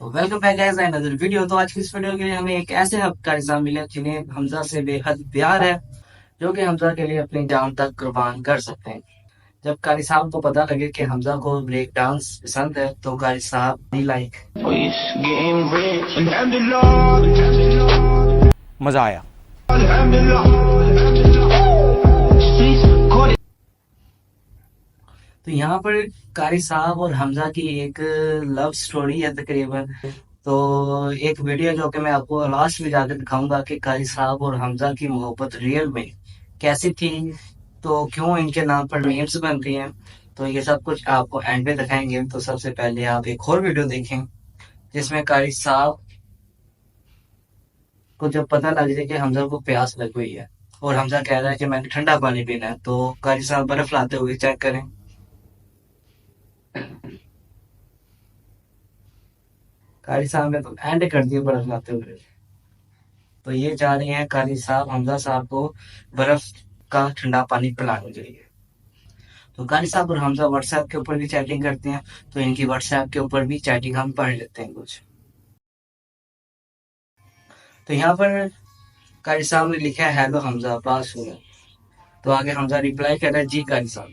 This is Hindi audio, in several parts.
तो welcome back guys another video. तो आज की इस वीडियो के लिए हमें एक ऐसे कारी साहब मिले जिन्हें हमजा से बेहद प्यार है, जो कि हमजा के लिए अपनी जान तक कुर्बान कर सकते हैं। जब कारी साहब को पता लगे कि हमजा को ब्रेक डांस पसंद है तो कारी साहब भी लाइक मजा आया। तो यहाँ पर कारी साहब और हमजा की एक लव स्टोरी है तकरीबन। तो एक वीडियो जो कि मैं आपको लास्ट में जाकर दिखाऊंगा कि कारी साहब और हमजा की मोहब्बत रियल में कैसी थी, तो क्यों इनके नाम पर मीम्स बनती हैं। तो ये सब कुछ आपको एंड में दिखाएंगे। तो सबसे पहले आप एक और वीडियो देखें जिसमें कारी साहब को जब पता लग जाए कि हमजा को प्यास लग गई है और हमजा कह रहा है कि मैंने ठंडा पानी पीना है, तो कारी साहब बर्फ लाते हुए चेक करें। कारी साहब ने तो एंड कर दिया बर्फ लाते हुए। तो ये जा रहे हैं कारी साहब हमजा साहब को बर्फ का ठंडा पानी पिलाने के लिए। तो कारी साहब और हमजा व्हाट्सएप के ऊपर भी चैटिंग करते हैं, तो इनकी व्हाट्सएप के ऊपर भी चैटिंग हम पढ़ लेते हैं कुछ। तो यहाँ पर कारी साहब ने लिखा है हेलो हमजा पास हुआ। तो आगे हमजा रिप्लाई कर रहा है जी कारी साहब।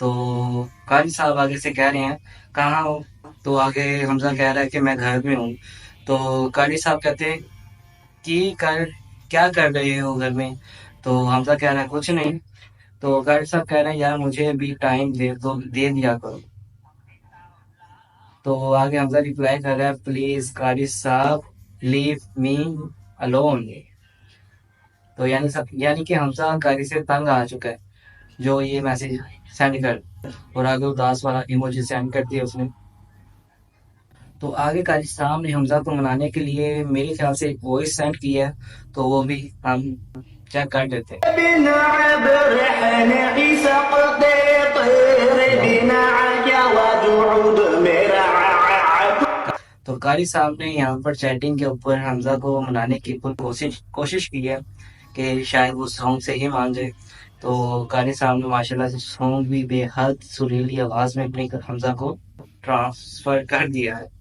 तो कारी साहब आगे से कह रहे हैं कहाँ हो। तो आगे हमजा कह रहा है कि मैं घर में हूँ। तो कारी साहब कहते हैं कि कर क्या कर रहे हो घर में। तो हमजा कह रहा है कुछ नहीं। तो कारी साहब कह रहे हैं यार मुझे भी टाइम दे दिया करो। तो आगे हमजा रिप्लाई कर रहा है प्लीज कारी साहब लीव मी अलोन। तो यानी कि हमजा कारी से तंग आ चुका है जो ये मैसेज सेंड कर, और आगे उदास वाला इमोजी सेंड कर दिया उसने। तो आगे कारी साहब ने हमजा को मनाने के लिए मेरे ख्याल से एक वॉइस सेंड किया है, तो वो भी हम चेक कर लेते हैं। तो कारी साहब ने यहाँ पर चैटिंग के ऊपर हमजा को मनाने की कोशिश की है कि शायद वो सॉन्ग से ही मान जाए। तो कारी साहब ने माशाल्लाह से सॉन्ग भी बेहद सुरीली आवाज में अपनी हमजा को ट्रांसफर कर दिया है।